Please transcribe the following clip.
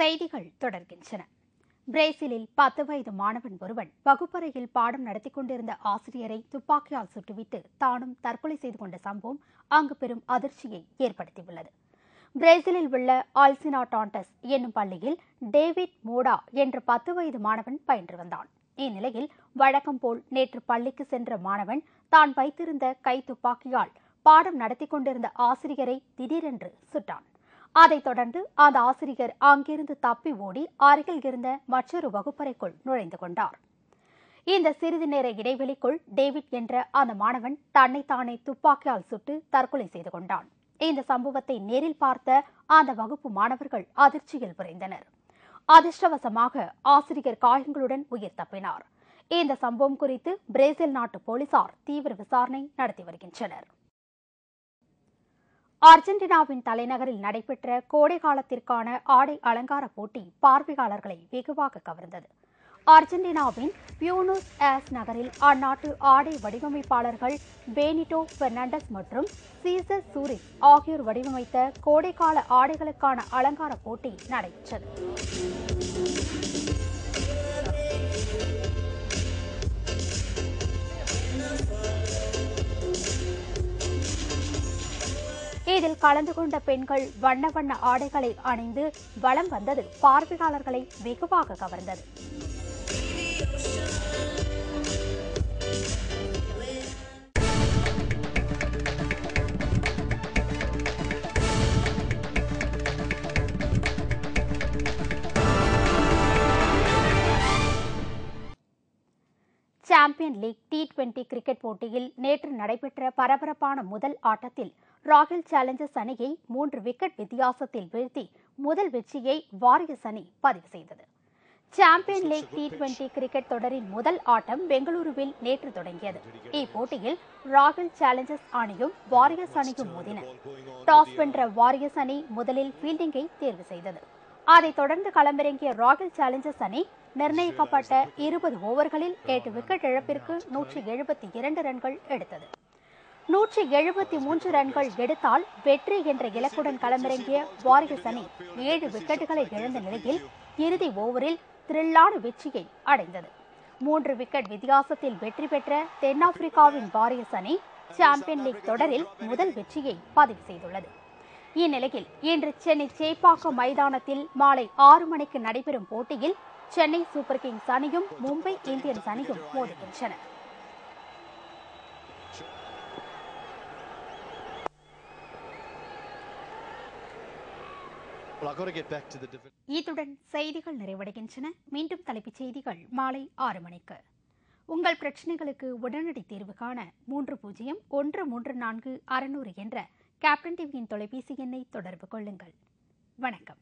செய்திகள் தொடர்கின்றன. பிரேசிலில் 10 வயது மாணவன் ஒருவன் வகுப்பறையில் பாடம் நடத்தி கொண்டிருந்த ஆசிரியரை துப்பாக்கியால் சுட்டுவிட்டு தானும் தற்கொலை செய்து கொண்ட சம்பவம் அங்கு பெரும் அதிர்ச்சியை ஏற்படுத்தியுள்ளது. பிரேசிலில் உள்ள அல்சினா டாண்டஸ் என்னும் பள்ளியில் டேவிட் மோடா என்ற 10 வயது மாணவன் பயின்று வந்தான். இந்நிலையில் வழக்கம் போல் நேற்று பள்ளிக்கு சென்ற மாணவன் தான் வைத்திருந்த கை துப்பாக்கியால் பாடம் நடத்தி கொண்டிருந்த ஆசிரியரை திடீரென்று சுட்டான். அதைத் தொடர்ந்து அந்த ஆசிரியர் அங்கிருந்து தப்பி ஓடி அருகில் இருந்த மற்றொரு வகுப்பறைக்குள் நுழைந்து கொண்டார். இந்த சிறிது நேர இடைவெளிக்குள் டேவிட் என்ற அந்த மாணவன் தன்னைத்தானே துப்பாக்கியால் சுட்டு தற்கொலை செய்து கொண்டான். இந்த சம்பவத்தை நேரில் பார்த்த அந்த வகுப்பு மாணவர்கள் அதிர்ச்சியில் புரைந்தனர். அதிர்ஷ்டவசமாக ஆசிரியர் காயங்களுடன் உயிர் தப்பினார். இந்த சம்பவம் குறித்து பிரேசில் நாட்டு போலீசார் தீவிர விசாரணை நடத்தி வருகின்றனர். அர்ஜென்டினாவின் தலைநகரில் நடைபெற்ற கோடை காலத்திற்கான ஆடை அலங்கார போட்டி பார்வையாளர்களை வெகுவாக கவர்ந்தது. அர்ஜென்டினாவின் பியூனஸ் ஏர்ஸ் நகரில் அந்நாட்டு ஆடை வடிவமைப்பாளர்கள் பெனிட்டோ பெர்னாண்டஸ் மற்றும் சீசர் சூரிஸ் ஆகியோர் வடிவமைத்த கோடைக்கால ஆடைகளுக்கான அலங்கார போட்டி நடைபெற்றது. இதில் கலந்து கொண்ட பெண்கள் வண்ண வண்ண ஆடைகளை அணிந்து வலம் வந்தது பார்வையாளர்களை வெகுவாக கவர்ந்தது. சாம்பியன் லீக் T20 கிரிக்கெட் போட்டியில் நேற்று நடைபெற்ற பரபரப்பான முதல் ஆட்டத்தில் ராயல் சேலஞ்சர்ஸ் அணியை 3 விக்கெட் வித்தியாசத்தில் வீழ்த்தி முதல் வெற்றியை வாரியர்ஸ் அணி பதிவு செய்தது. சாம்பியன் லீக் T20 கிரிக்கெட் தொடரின் முதல் ஆட்டம் பெங்களூருவில் நேற்று தொடங்கியது. இப்போட்டியில் ராயல் சேலஞ்சர்ஸ் அணியும் வாரியர்ஸ் அணியும் மோதின. டாஸ் வென்ற வாரியர்ஸ் அணி முதலில் ஃபீல்டிங்கை தேர்வு செய்தது. அதைத் தொடர்ந்து களமிறங்கிய ராயல் சேலஞ்சர்ஸ் அணி நிர்ணயிக்கப்பட்ட 20 ஓவர்களில் 8 விக்கெட் இழப்பிற்கு 172 ரன்கள் எடுத்தது. 173 ரன்கள் எடுத்தால் வெற்றி என்ற இலக்குடன் களமிறங்கிய வாரியர்ஸ் அணி 7 விக்கெட்டுகளை இழந்த நிலையில் இறுதி ஓவரில் த்ரில்லான வெற்றியை அடைந்தது. 3 விக்கெட் வித்தியாசத்தில் வெற்றி பெற்ற தென்னாப்பிரிக்காவின் வாரியர்ஸ் அணி சாம்பியன் லீக் தொடரில் முதல் வெற்றியை பதிவு செய்துள்ளது. இந்நிலையில் இன்று சென்னை சேப்பாக்கம் மைதானத்தில் மாலை 6 மணிக்கு நடைபெறும் போட்டியில் சென்னை சூப்பர் கிங்ஸ் அணியும் மும்பை இந்தியன்ஸ் அணியும் மோதுகின்றன. இத்துடன் செய்திகள் நிறைவடைகின்றன. மீண்டும் தலைப்புச் செய்திகள் மாலை 6 மணிக்கு. உங்கள் பிரச்சனைகளுக்கு உடனடி தீர்வு காண 30134600 என்ற கேப்டன் டிவியின் தொலைபேசி எண்ணை தொடர்பு கொள்ளுங்கள். வணக்கம்.